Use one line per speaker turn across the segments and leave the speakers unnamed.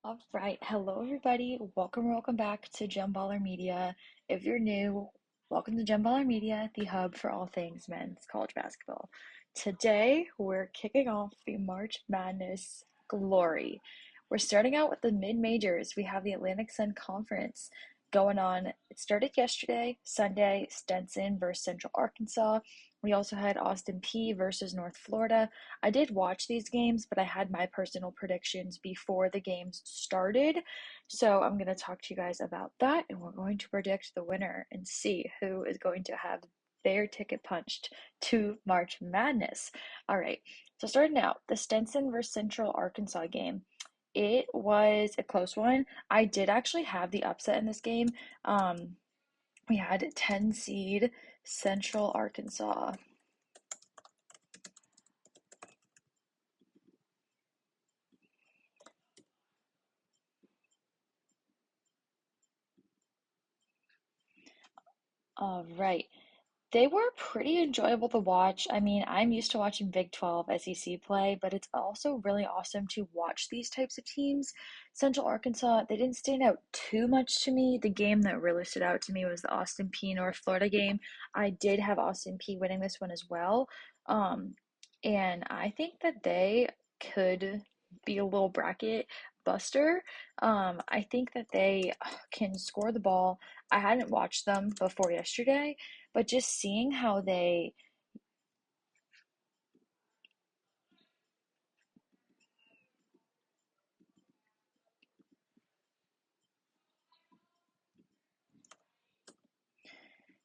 All right. Hello, everybody. Welcome back to Gem Baller Media. If you're new, welcome to Gem Baller Media, the hub for all things men's college basketball. Today, we're kicking off the March Madness glory. We're starting out with the mid-majors. We have the Atlantic Sun Conference going on. It started yesterday, Sunday, Stetson versus Central Arkansas. We also had Austin Peay versus North Florida. I did watch these games, but I had my personal predictions before the games started. So I'm going to talk to you guys about that, and we're going to predict the winner and see who is going to have their ticket punched to March Madness. All right, so starting out, the Stetson versus Central Arkansas game. It was a close one. I did actually have the upset in this game. We had 10 seed Central Arkansas. All right. They were pretty enjoyable to watch. I mean, I'm used to watching Big 12 SEC play, but it's also really awesome to watch these types of teams. Central Arkansas, they didn't stand out too much to me. The game that really stood out to me was the Austin Peay North Florida game. I did have Austin Peay winning this one as well. Um, and I think that they could be a little bracket buster. I think that they can score the ball. I hadn't watched them before yesterday, but just seeing how they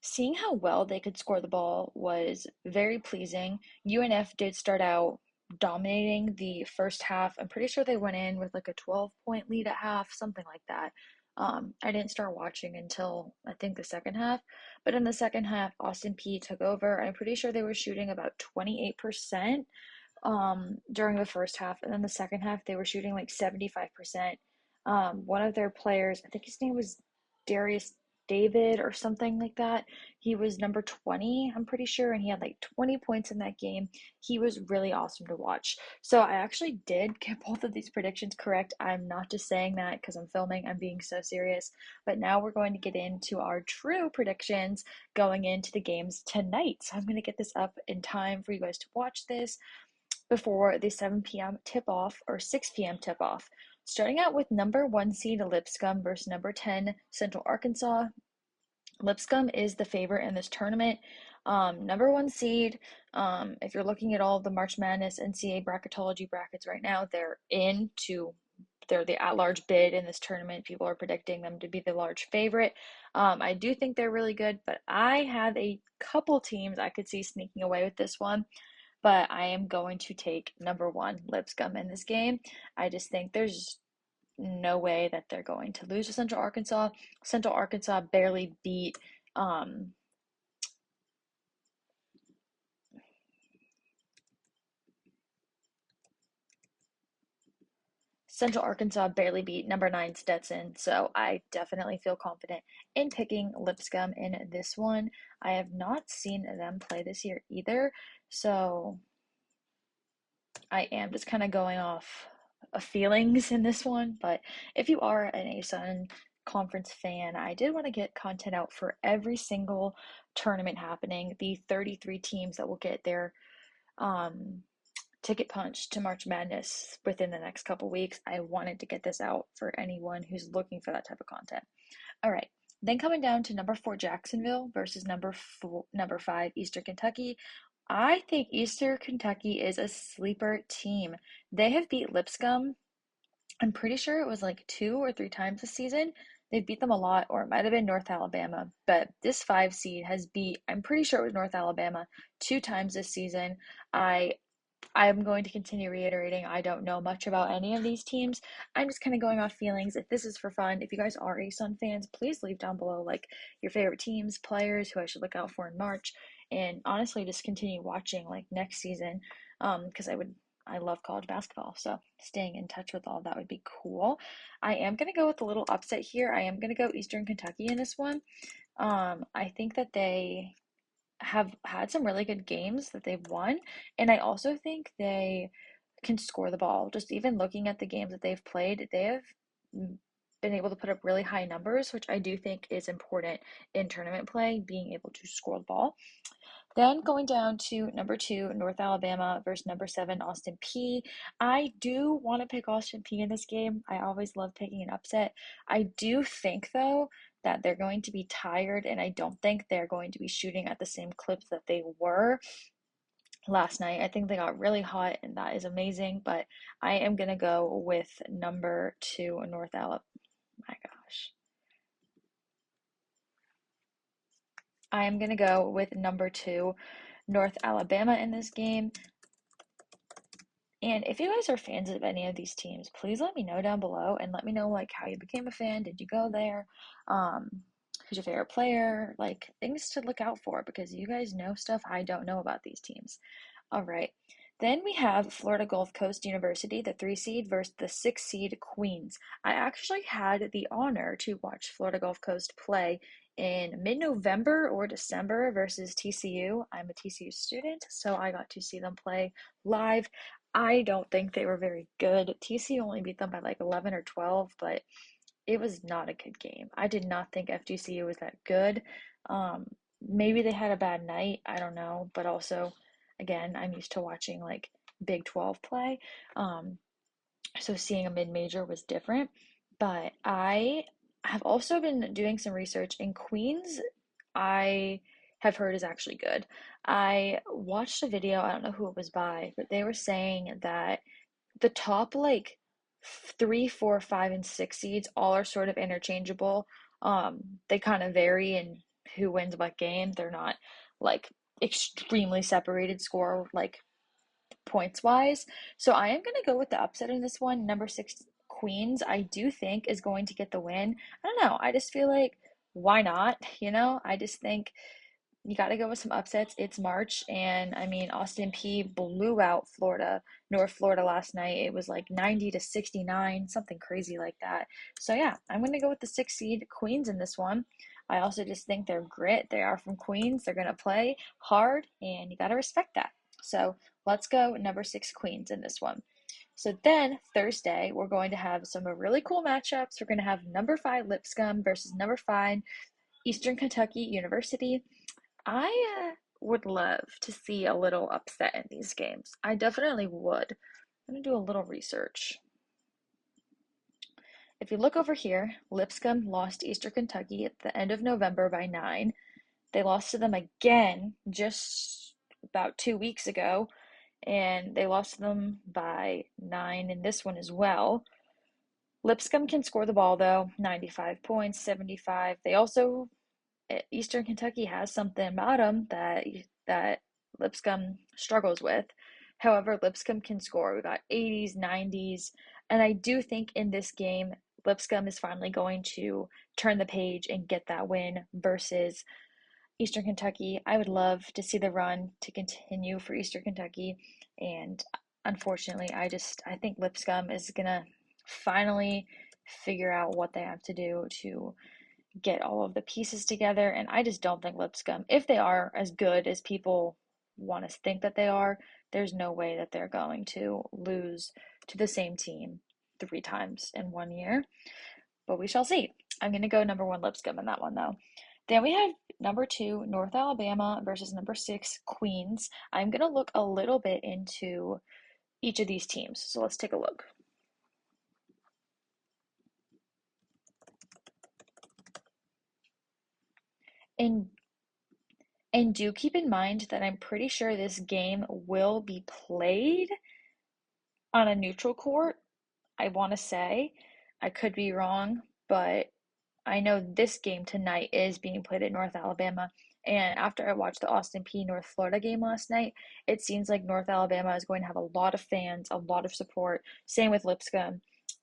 seeing how well they could score the ball was very pleasing. UNF did start out dominating the first half. I'm pretty sure they went in with like a 12-point lead at half, something like that. I didn't start watching until I think the second half, but in the second half, Austin Peay took over. I'm pretty sure they were shooting about 28% during the first half, and then the second half they were shooting like 75%. One of their players, I think his name was Darius David or something like that. He was number 20, I'm pretty sure, and he had like 20 points in that game. He was really awesome to watch. So I actually did get both of these predictions correct. I'm not just saying that because I'm filming, I'm being so serious. But now we're going to get into our true predictions going into the games tonight. So I'm going to get this up in time for you guys to watch this before the 7 p.m. tip off or 6 p.m. tip off. Starting out with number 1 seed Lipscomb versus number 10 Central Arkansas. Lipscomb is the favorite in this tournament. Number 1 seed, if you're looking at all of the March Madness NCAA bracketology brackets right now, they're the at-large bid in this tournament. People are predicting them to be the large favorite. I do think they're really good, but I have a couple teams I could see sneaking away with this one, but I am going to take number 1 Lipscomb in this game. I just think there's no way that they're going to lose to Central Arkansas. Central Arkansas barely beat um, Central Arkansas barely beat number 9 Stetson, so I definitely feel confident in picking Lipscomb in this one. I have not seen them play this year either, so I am just kind of going off of feelings in this one. But if you are an ASUN conference fan, I did want to get content out for every single tournament happening, the 33 teams that will get their um, ticket punch to March Madness within the next couple weeks. I wanted to get this out for anyone who's looking for that type of content. All right. Then coming down to number 4 Jacksonville versus number 5 Eastern Kentucky. I think Eastern Kentucky is a sleeper team. They have beat Lipscomb. I'm pretty sure it was like 2 or 3 times this season. They beat them a lot, or it might have been North Alabama. But this 5 seed has beat, I'm pretty sure it was North Alabama 2 times this season. I I'm going to continue reiterating I don't know much about any of these teams. I'm just kind of going off feelings. If this is for fun, if you guys are ASUN fans, please leave down below like your favorite teams, players who I should look out for in March, and honestly just continue watching like next season. Because I love college basketball, so staying in touch with all that would be cool. I am gonna go with a little upset here. I am gonna go Eastern Kentucky in this one. I think that they have had some really good games that they've won, and I also think they can score the ball. Just even looking at the games that they've played, they have been able to put up really high numbers, which I do think is important in tournament play, being able to score the ball. Then going down to number 2, North Alabama versus number 7, Austin Peay. I do want to pick Austin Peay in this game. I always love picking an upset. I do think, though, that they're going to be tired, and I don't think they're going to be shooting at the same clips that they were last night. I think they got really hot, and that is amazing, but I am going to go with number 2, North Alabama. My gosh. I am going to go with number 2, North Alabama in this game. And if you guys are fans of any of these teams, please let me know down below and let me know like how you became a fan. Did you go there? Who's your favorite player? Like things to look out for because you guys know stuff I don't know about these teams. All right. Then we have Florida Gulf Coast University, the 3 seed versus the 6 seed Queens. I actually had the honor to watch Florida Gulf Coast play in mid-November or December versus TCU. I'm a TCU student, so I got to see them play live. I don't think they were very good. TCU only beat them by like 11 or 12, but it was not a good game. I did not think FGCU was that good. Um, Maybe they had a bad night. I don't know. But also, again, I'm used to watching like Big 12 play. Um, so seeing a mid-major was different. But I have also been doing some research in Queens. I have heard is actually good. I watched a video, I don't know who it was by, but they were saying that the top like 3, 4, 5, and 6 seeds all are sort of interchangeable. They kind of vary in who wins what game. They're not like extremely separated score like points wise. So I am going to go with the upset in this one. Number 6 Queens, I do think is going to get the win. I don't know. I just feel like why not? I just think you got to go with some upsets. It's March, and I mean, Austin Peay blew out North Florida last night. It was like 90-69, something crazy like that. So, yeah, I'm going to go with the 6 seed Queens in this one. I also just think they're grit. They are from Queens. They're going to play hard, and you got to respect that. So, let's go number 6 Queens in this one. So then Thursday, we're going to have some really cool matchups. We're going to have number 5 Lipscomb versus number 5 Eastern Kentucky University. I would love to see a little upset in these games. I definitely would. I'm going to do a little research. If you look over here, Lipscomb lost to Eastern Kentucky at the end of November by 9. They lost to them again just about 2 weeks ago, and they lost to them by 9 in this one as well. Lipscomb can score the ball though, 95 points, 75. They also Eastern Kentucky has something about them that Lipscomb struggles with. However, Lipscomb can score. We got 80s, 90s, and I do think in this game, Lipscomb is finally going to turn the page and get that win versus Eastern Kentucky. I would love to see the run to continue for Eastern Kentucky, and unfortunately, I think Lipscomb is gonna finally figure out what they have to do to get all of the pieces together. And I just don't think Lipscomb, if they are as good as people want to think that they are, there's no way that they're going to lose to the same team 3 times in 1 year. But we shall see. I'm going to go number 1 Lipscomb in that one, though. Then we have number 2 North Alabama versus number 6 Queens. I'm going to look a little bit into each of these teams. So let's take a look. And And do keep in mind that I'm pretty sure this game will be played on a neutral court. I want to say, I could be wrong, but I know this game tonight is being played at North Alabama. And after I watched the Austin Peay North Florida game last night, it seems like North Alabama is going to have a lot of fans, a lot of support. Same with Lipscomb,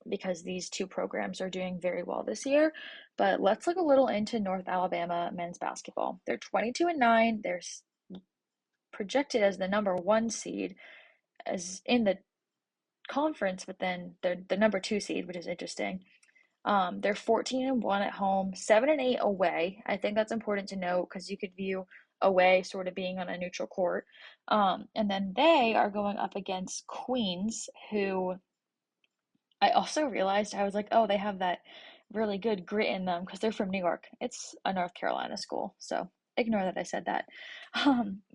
because these two programs are doing very well this year. But let's look a little into North Alabama men's basketball. They're 22-9. They're projected as the number 1 seed as in the conference, but then they're the number 2 seed, which is interesting. They're 14-1 at home, 7-8 away. I think that's important to note because you could view away sort of being on a neutral court. And then they are going up against Queens, who I also realized I was like, oh, they have that really good grit in them because they're from New York. It's a North Carolina school, so ignore that I said that.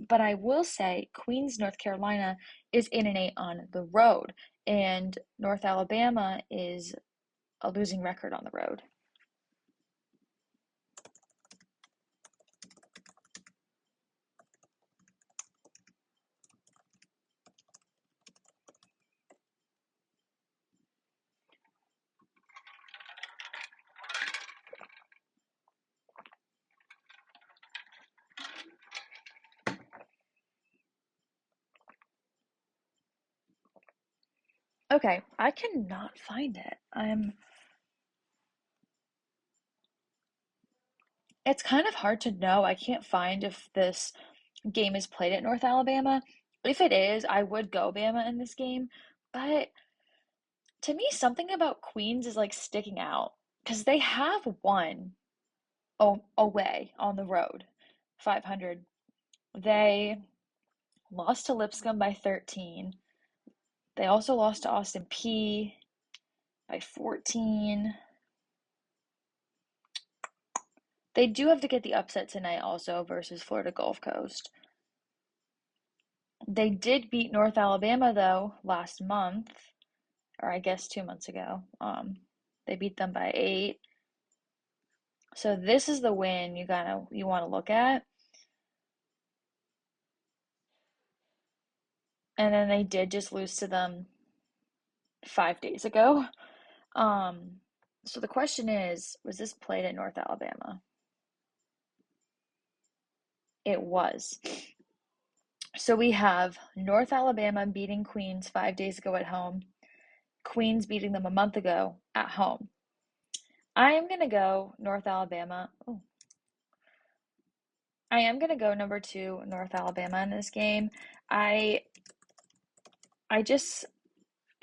But I will say Queens, North Carolina is 8-8 on the road, and North Alabama is a losing record on the road. Okay, I cannot find it. It's kind of hard to know. I can't find if this game is played at North Alabama. If it is, I would go Bama in this game. But to me, something about Queens is like sticking out because they have won away on the road 500. They lost to Lipscomb by 13. They also lost to Austin P by 14. They do have to get the upset tonight also versus Florida Gulf Coast. They did beat North Alabama though last month, or I guess 2 months ago. They beat them by 8. So this is the win you want to look at. And then they did just lose to them 5 days ago. Um, so the question is, was this played at North Alabama? It was. So we have North Alabama beating Queens 5 days ago at home, Queens beating them a month ago at home. I am gonna go North Alabama. Oh, I am gonna go number 2, North Alabama in this game. I I just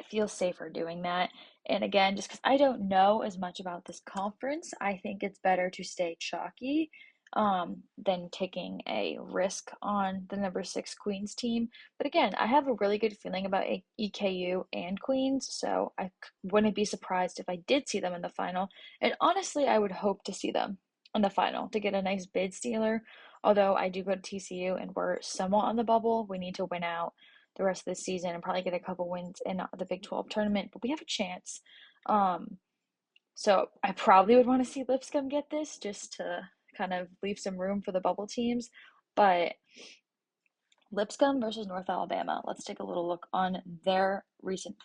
feel safer doing that. And again, just because I don't know as much about this conference, I think it's better to stay chalky than taking a risk on the number 6 Queens team. But again, I have a really good feeling about EKU and Queens, so I wouldn't be surprised if I did see them in the final. And honestly, I would hope to see them in the final to get a nice bid stealer. Although I do go to TCU and we're somewhat on the bubble, we need to win out the rest of the season and probably get a couple wins in the Big 12 tournament, but we have a chance. Um, so I probably would want to see Lipscomb get this just to kind of leave some room for the bubble teams. But Lipscomb versus North Alabama, let's take a little look on their recent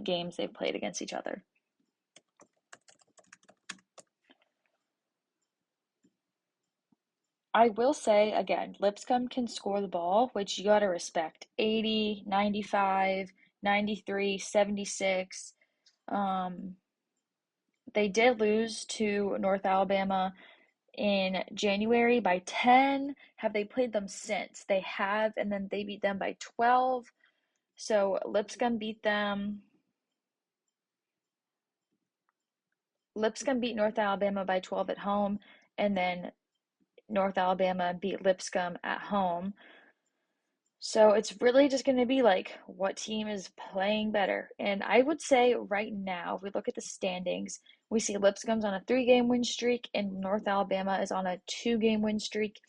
games they've played against each other. I will say again, Lipscomb can score the ball, which you got to respect. 80, 95, 93, 76. Um, They did lose to North Alabama in January by 10. Have they played them since? They have, and then they beat them by 12. So Lipscomb beat them. Lipscomb beat North Alabama by 12 at home, and then North Alabama beat Lipscomb at home. So it's really just going to be like what team is playing better. And I would say right now, if we look at the standings, we see Lipscomb's on a 3 game win streak and North Alabama is on a 2 game win streak.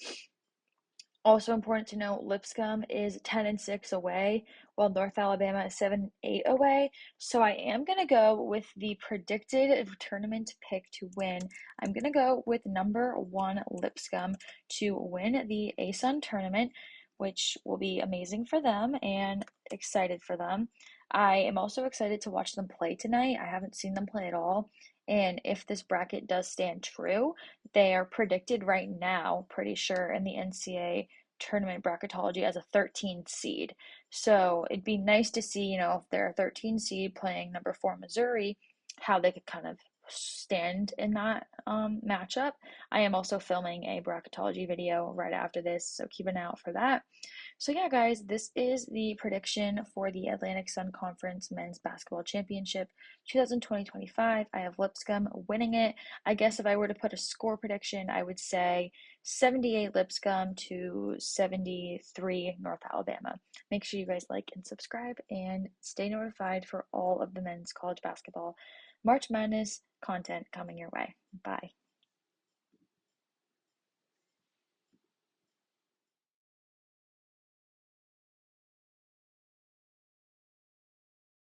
Also important to note, Lipscomb is 10-6 away, while North Alabama is 7-8 away. So I am going to go with the predicted tournament pick to win. I'm going to go with number 1 Lipscomb to win the ASUN tournament, which will be amazing for them and excited for them. I am also excited to watch them play tonight. I haven't seen them play at all. And if this bracket does stand true, they are predicted right now, pretty sure, in the NCAA tournament bracketology as a 13 seed. So it'd be nice to see, if they're a 13 seed playing number 4 Missouri, how they could kind of stand in that matchup. I am also filming a bracketology video right after this, so keep an eye out for that. So yeah, guys, this is the prediction for the Atlantic Sun Conference Men's Basketball Championship 2020-25. I have Lipscomb winning it. I guess if I were to put a score prediction, I would say 78 Lipscomb to 73 North Alabama. Make sure you guys like and subscribe and stay notified for all of the men's college basketball March Madness content coming your way. Bye.